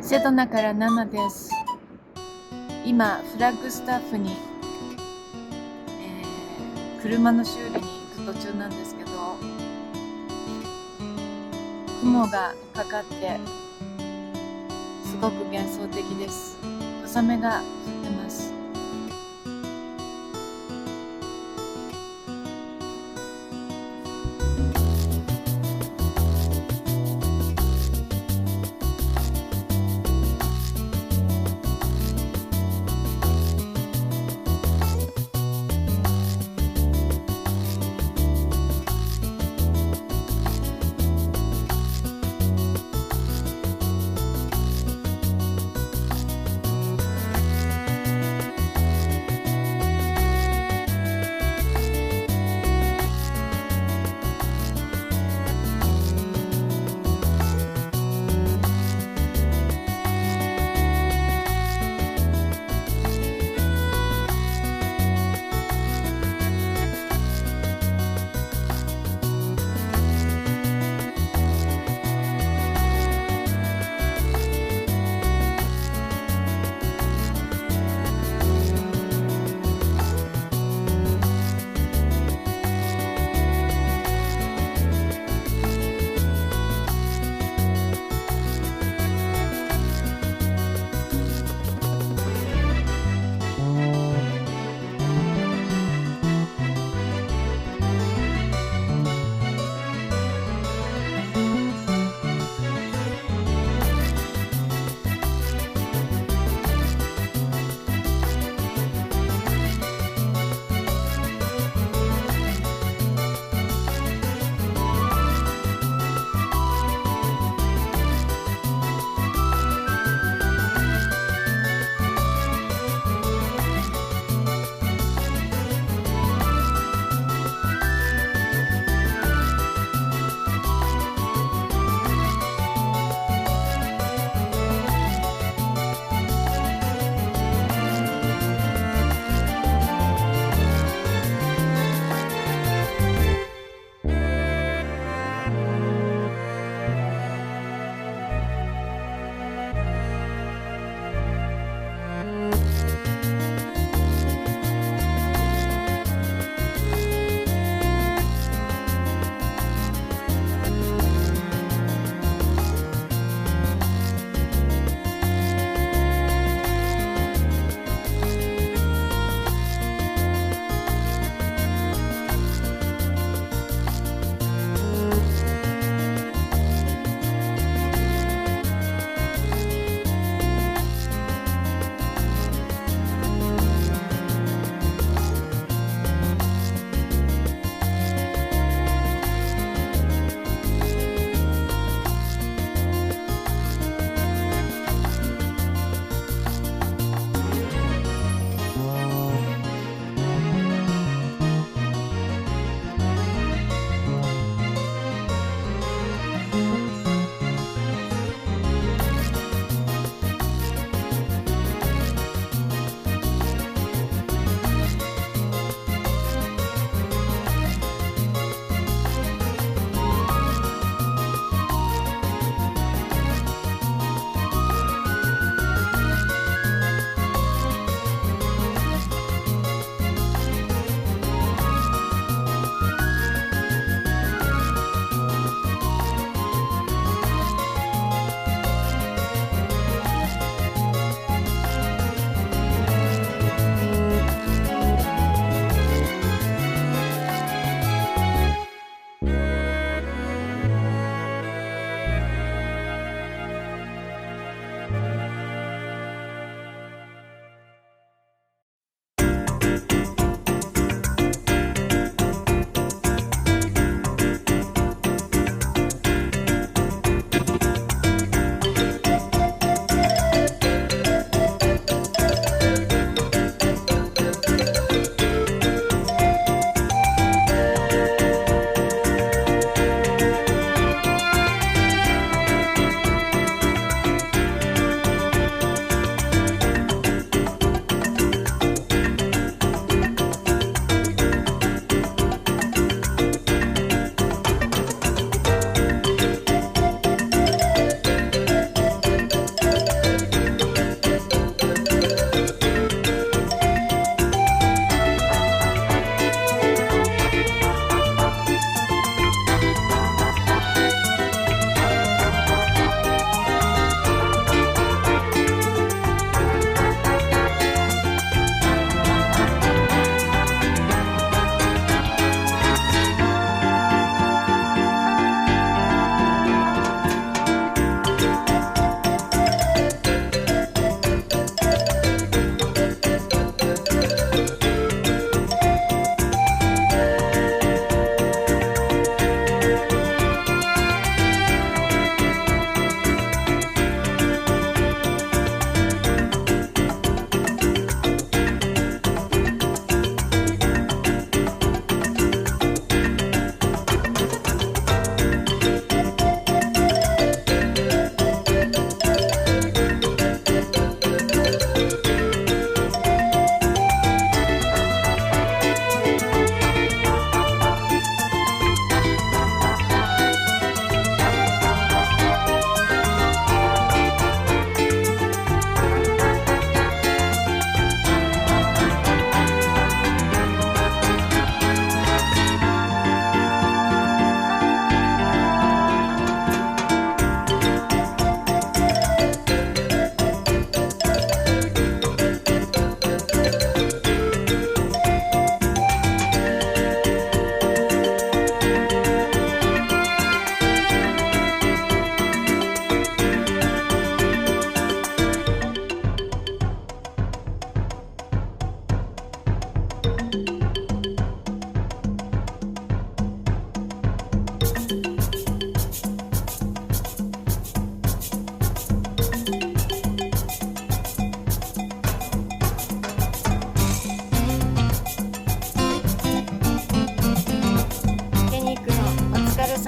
セドナからナナです。今フラッグスタッフに、車の修理に行く途中なんですけど、雲がかかってすごく幻想的です。小雨が降ってます。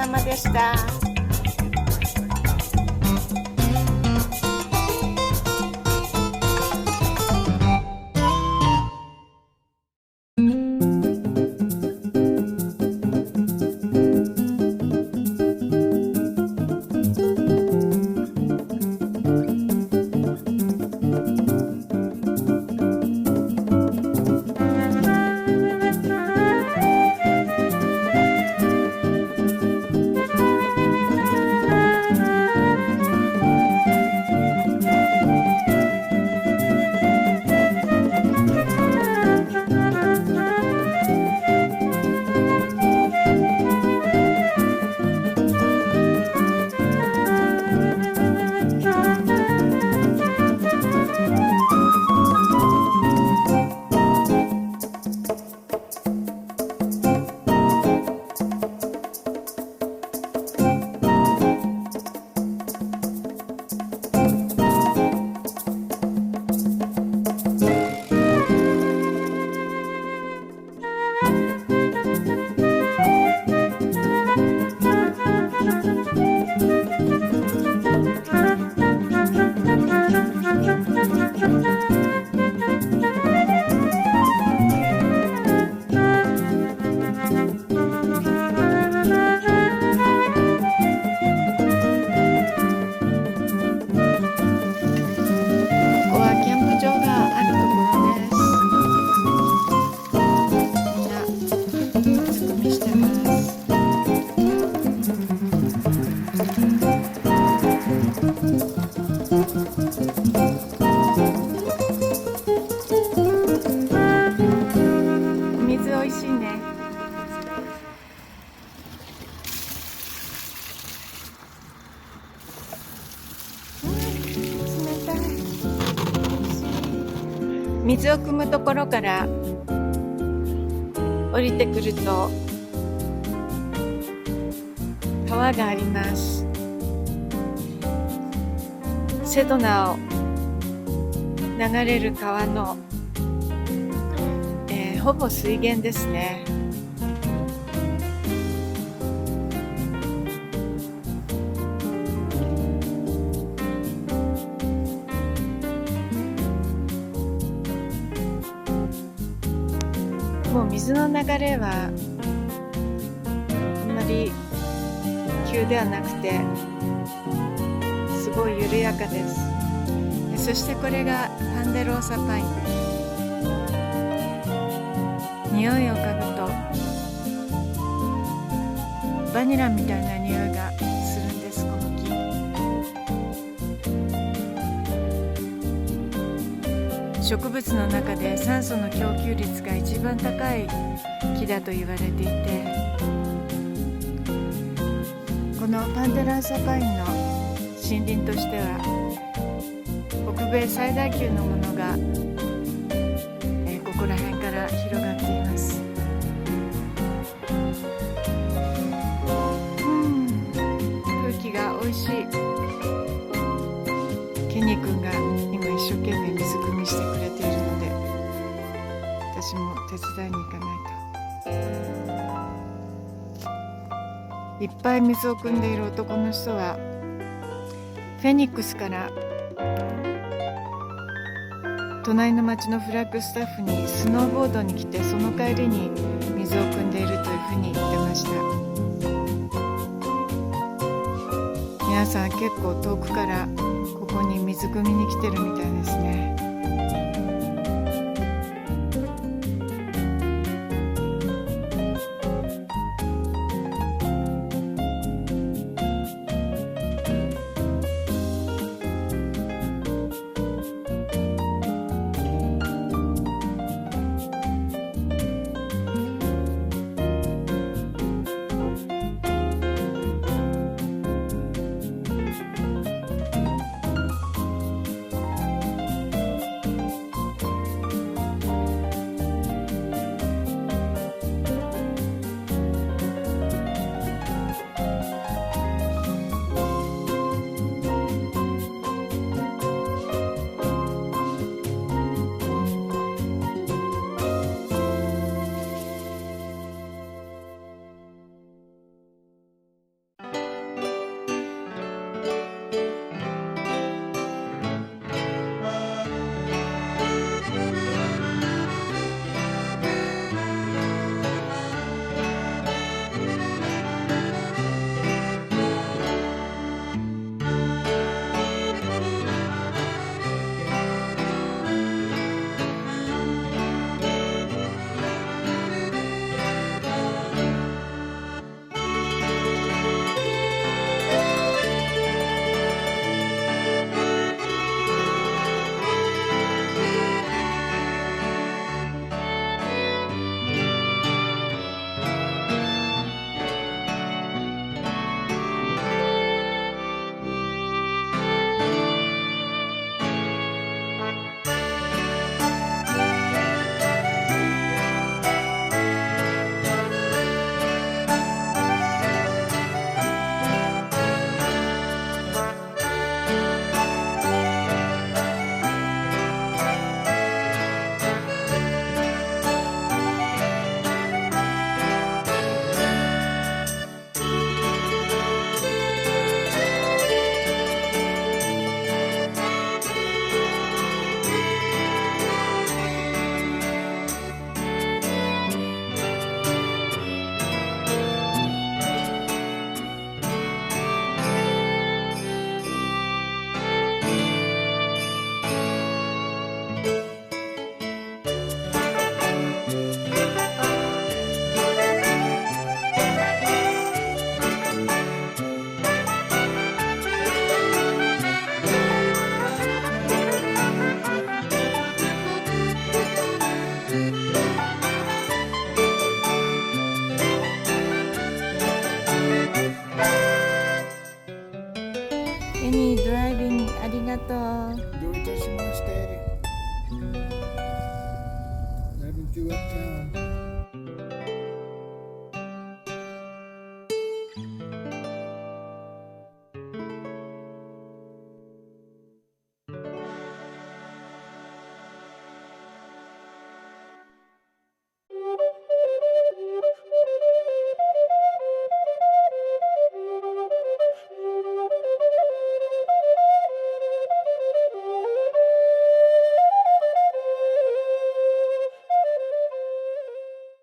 様でした。水を汲むところから降りてくると川があります。セドナを流れる川の、ほぼ水源ですね。もう水の流れはあんまり急ではなくてすごい緩やかです。そしてこれがパンデローサパイン。匂いを嗅ぐとバニラみたいな匂いがするんです。この木、植物の中で酸素の供給率が一番高い木だと言われていて、このパンデラーサパインの森林としては北米最大級のものが、ここら辺から広がっています。空気がおいしい。ケニー君が今一生懸命水汲みしてくれているので、私も手伝いに行かないと。いっぱい水を汲んでいる男の人はフェニックスから隣の町のフラッグスタッフにスノーボードに来て、その帰りに水を汲んでいるというふうに言ってました。皆さん結構遠くからここに水汲みに来てるみたいですね。